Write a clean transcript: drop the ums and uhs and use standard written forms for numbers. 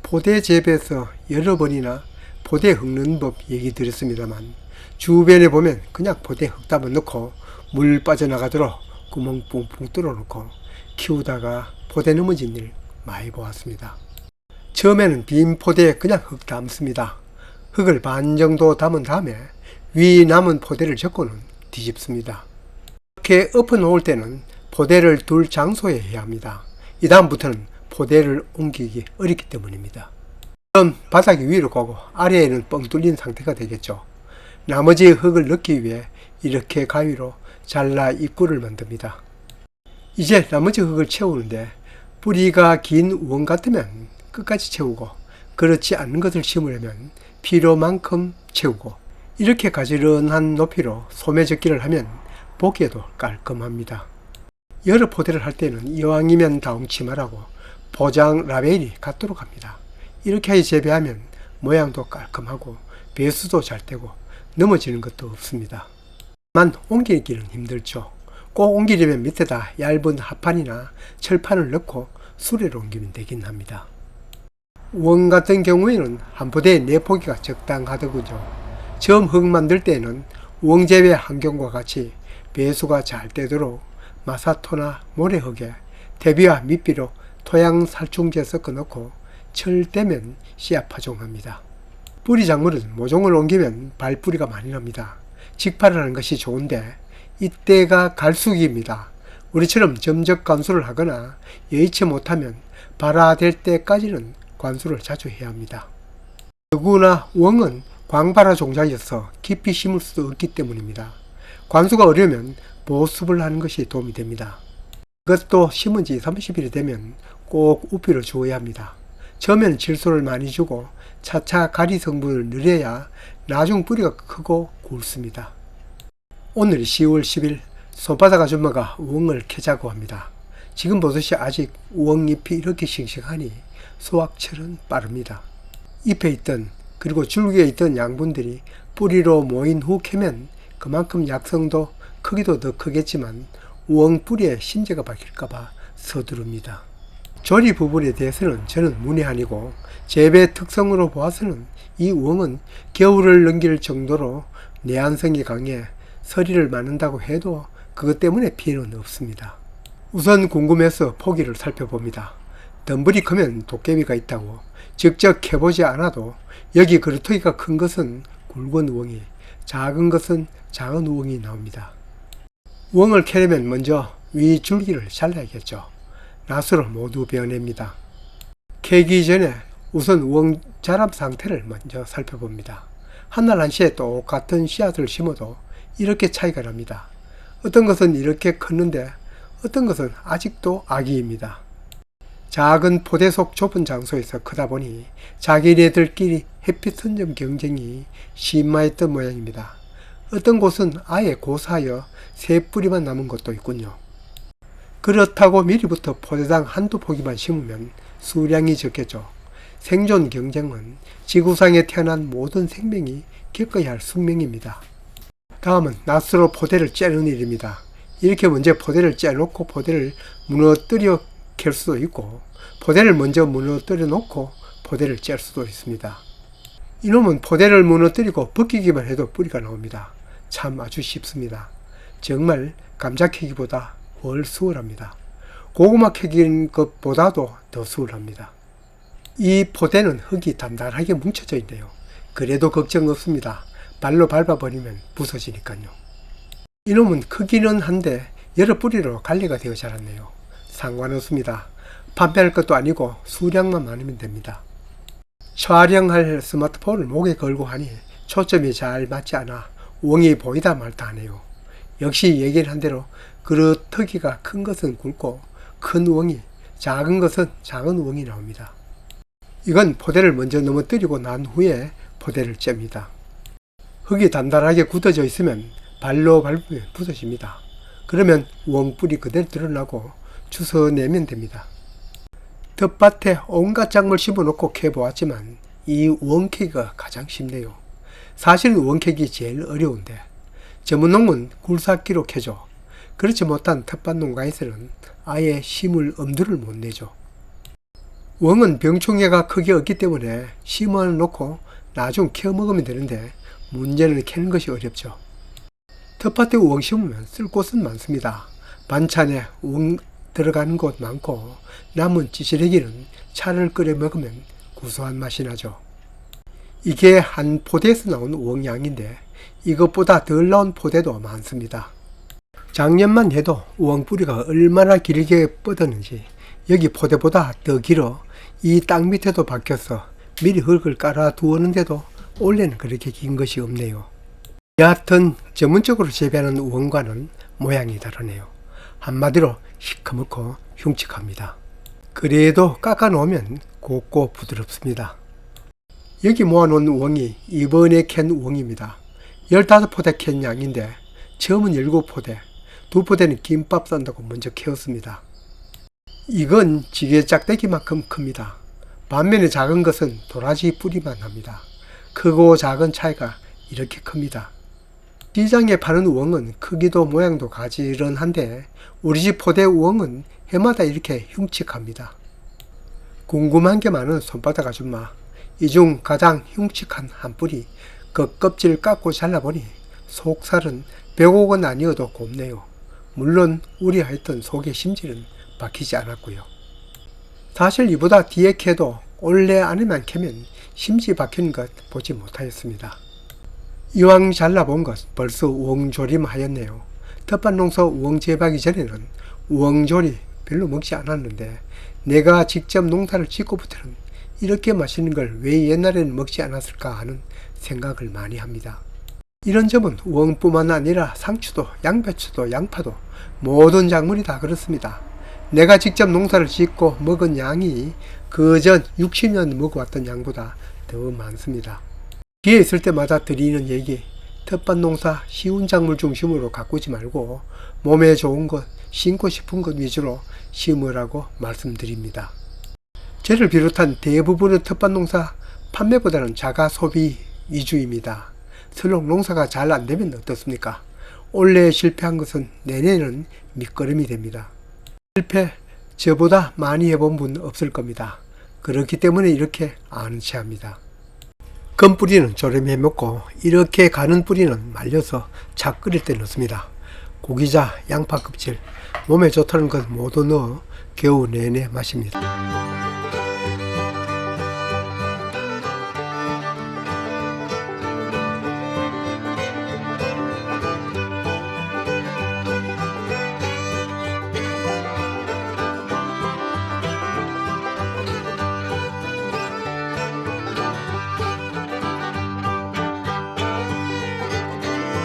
포대 재배에서 여러 번이나 포대 흙는 법 얘기 드렸습니다만, 주변에 보면 그냥 포대 흙담아 넣고 물 빠져나가도록 구멍 뿡뿡 뚫어 놓고 키우다가 포대 넘어진 일 많이 보았습니다. 처음에는 빈 포대에 그냥 흙 담습니다. 흙을 반 정도 담은 다음에 위 남은 포대를 접고는 뒤집습니다. 이렇게 엎어 놓을 때는 포대를 둘 장소에 해야 합니다. 이 다음부터는 포대를 옮기기 어렵기 때문입니다. 그럼 바닥이 위로 가고 아래에는 뻥 뚫린 상태가 되겠죠. 나머지 흙을 넣기 위해 이렇게 가위로 잘라 입구를 만듭니다. 이제 나머지 흙을 채우는데, 뿌리가 긴 우엉 같으면 끝까지 채우고, 그렇지 않은 것을 심으려면 필요만큼 채우고, 이렇게 가지런한 높이로 소매접기를 하면 보기에도 깔끔합니다. 여러 포대를 할 때는 이왕이면 다움치마라고 포장 라벨이 같도록 합니다. 이렇게 재배하면 모양도 깔끔하고 배수도 잘 되고 넘어지는 것도 없습니다. 만 옮기기는 힘들죠. 꼭 옮기려면 밑에다 얇은 합판이나 철판을 넣고 수레로 옮기면 되긴 합니다. 우엉 같은 경우에는 한 포대에 4포기가 적당하더군요. 처음 흙 만들 때에는 우엉 재배 환경과 같이 배수가 잘 되도록 마사토나 모래흙에 대비와 미비로 토양 살충제 섞어 넣고 철 되면 씨앗 파종합니다. 뿌리 작물은 모종을 옮기면 발뿌리가 많이 납니다. 직파를 하는 것이 좋은데 이때가 갈수기입니다. 우리처럼 점적 관수를 하거나 여의치 못하면 발화될 때까지는 관수를 자주 해야 합니다. 더구나 우엉은 광발화 종자여서 깊이 심을 수도 없기 때문입니다. 관수가 어려우면 보습을 하는 것이 도움이 됩니다. 이것도 심은 지 30일이 되면 꼭 우피를 주어야 합니다. 처음에는 질소를 많이 주고 차차 가리 성분을 늘려야 나중 뿌리가 크고 굵습니다. 오늘 10월 10일 손바닥 아줌마가 우엉을 캐자고 합니다. 지금 보듯이 아직 우엉잎이 이렇게 싱싱하니 수확철은 빠릅니다. 잎에 있던 그리고 줄기에 있던 양분들이 뿌리로 모인 후 캐면 그만큼 약성도 크기도 더 크겠지만 우엉 뿌리에 심재가 박힐까봐 서두릅니다. 조리 부분에 대해서는 저는 문외한이고, 재배 특성으로 보아서는 이 우엉은 겨울을 넘길 정도로 내한성이 강해 서리를 맞는다고 해도 그것 때문에 피해는 없습니다. 우선 궁금해서 포기를 살펴봅니다. 덤불이 크면 도깨비가 있다고 직접 캐보지 않아도 여기 그루터기가 큰 것은 굵은 우엉이, 작은 것은 작은 우엉이 나옵니다. 우엉을 캐려면 먼저 위 줄기를 잘라야겠죠. 낫으로 모두 베어냅니다. 캐기 전에 우선 우엉 자람 상태를 먼저 살펴봅니다. 한날 한시에 똑같은 씨앗을 심어도 이렇게 차이가 납니다. 어떤 것은 이렇게 컸는데 어떤 것은 아직도 아기입니다. 작은 포대 속 좁은 장소에서 크다 보니 자기네들끼리 햇빛 선점 경쟁이 심화했던 모양입니다. 어떤 곳은 아예 고사하여 새 뿌리만 남은 것도 있군요. 그렇다고 미리부터 포대당 한두 포기만 심으면 수량이 적겠죠. 생존 경쟁은 지구상에 태어난 모든 생명이 겪어야 할 숙명입니다. 다음은 낫으로 포대를 째는 일입니다. 이렇게 먼저 포대를 째놓고 포대를 무너뜨려 캘 수도 있고, 포대를 먼저 무너뜨려 놓고 포대를 짤 수도 있습니다. 이놈은 포대를 무너뜨리고 벗기기만 해도 뿌리가 나옵니다. 참 아주 쉽습니다. 정말 감자 캐기보다 훨 수월합니다. 고구마 캐기는 것보다도 더 수월합니다. 이 포대는 흙이 단단하게 뭉쳐져 있네요. 그래도 걱정 없습니다. 발로 밟아버리면 부서지니까요. 이놈은 크기는 한데 여러 뿌리로 갈래가 되어 자랐네요. 상관없습니다. 판매할 것도 아니고 수량만 많으면 됩니다. 촬영할 스마트폰을 목에 걸고 하니 초점이 잘 맞지 않아 우엉이 보이다 말다 하네요. 역시 얘기를 한 대로 그루터기가 큰 것은 굵고 큰 우엉이, 작은 것은 작은 우엉이 나옵니다. 이건 포대를 먼저 넘어뜨리고 난 후에 포대를 잽니다. 흙이 단단하게 굳어져 있으면 발로 밟으면 부서집니다. 그러면 우엉 뿌리 그대로 드러나고 주워내면 됩니다. 텃밭에 온갖 작물 심어놓고 캐보았지만 이 우엉 캐기가 가장 쉽네요. 사실은 우엉 캐기 제일 어려운데 전문농은 굴삭기로 캐죠. 그렇지 못한 텃밭 농가에서는 아예 심을 엄두를 못 내죠. 우엉은 병충해가 크게 없기 때문에 심어 놓고 나중 캐어 먹으면 되는데 문제는 캐는 것이 어렵죠. 텃밭에 우엉 심으면 쓸 곳은 많습니다. 반찬에 우엉 들어가는 곳 많고 남은 찌시래기는 차를 끓여 먹으면 구수한 맛이 나죠. 이게 한 포대에서 나온 우엉 양인데 이것보다 덜 나온 포대도 많습니다. 작년만 해도 우엉 뿌리가 얼마나 길게 뻗었는지 여기 포대보다 더 길어 이 땅 밑에도 박혀서 미리 흙을 깔아 두었는데도 올해는 그렇게 긴 것이 없네요. 여하튼 전문적으로 재배하는 우엉과는 모양이 다르네요. 한마디로 시커멓고 흉측합니다. 그래도 깎아 놓으면 곱고 부드럽습니다. 여기 모아놓은 우엉이 이번에 캔 우엉입니다. 15포대 캔 양인데 처음은 7포대, 2포대는 김밥 싼다고 먼저 캐었습니다. 이건 지게 짝대기만큼 큽니다. 반면에 작은 것은 도라지 뿌리만 합니다. 크고 작은 차이가 이렇게 큽니다. 시장에 파는 우엉은 크기도 모양도 가지런한데 우리 집 포대 우엉은 해마다 이렇게 흉측합니다. 궁금한 게 많은 손바닥 아줌마, 이 중 가장 흉측한 한 뿌리 그 껍질 깎고 잘라보니 속살은 100옥은 아니어도 곱네요. 물론 우려했던 속의 심지는 박히지 않았고요. 사실 이보다 뒤에 캐도 올해 안에만 캐면 심지 박히는 것 보지 못하였습니다. 이왕 잘라본 것 벌써 우엉조림 하였네요. 텃밭 농사 우엉 재배하기 전에는 우엉조리 별로 먹지 않았는데 내가 직접 농사를 짓고부터는 이렇게 맛있는 걸 왜 옛날에는 먹지 않았을까 하는 생각을 많이 합니다. 이런 점은 우엉뿐만 아니라 상추도 양배추도 양파도 모든 작물이 다 그렇습니다. 내가 직접 농사를 짓고 먹은 양이 그전 60년 먹어왔던 양보다 더 많습니다. 기회 있을 때마다 드리는 얘기, 텃밭 농사 쉬운 작물 중심으로 가꾸지 말고 몸에 좋은 것, 심고 싶은 것 위주로 심으라고 말씀드립니다. 저를 비롯한 대부분의 텃밭 농사 판매보다는 자가 소비 위주입니다. 설령 농사가 잘 안되면 어떻습니까? 올해 실패한 것은 내년에는 밑거름이 됩니다. 실패 저보다 많이 해본 분 없을 겁니다. 그렇기 때문에 이렇게 아는 체 합니다. 건 뿌리는 조림해 먹고 이렇게 가는 뿌리는 말려서 차 끓일 때 넣습니다. 고기자, 양파 껍질, 몸에 좋다는 것 모두 넣어 겨우 내내 마십니다.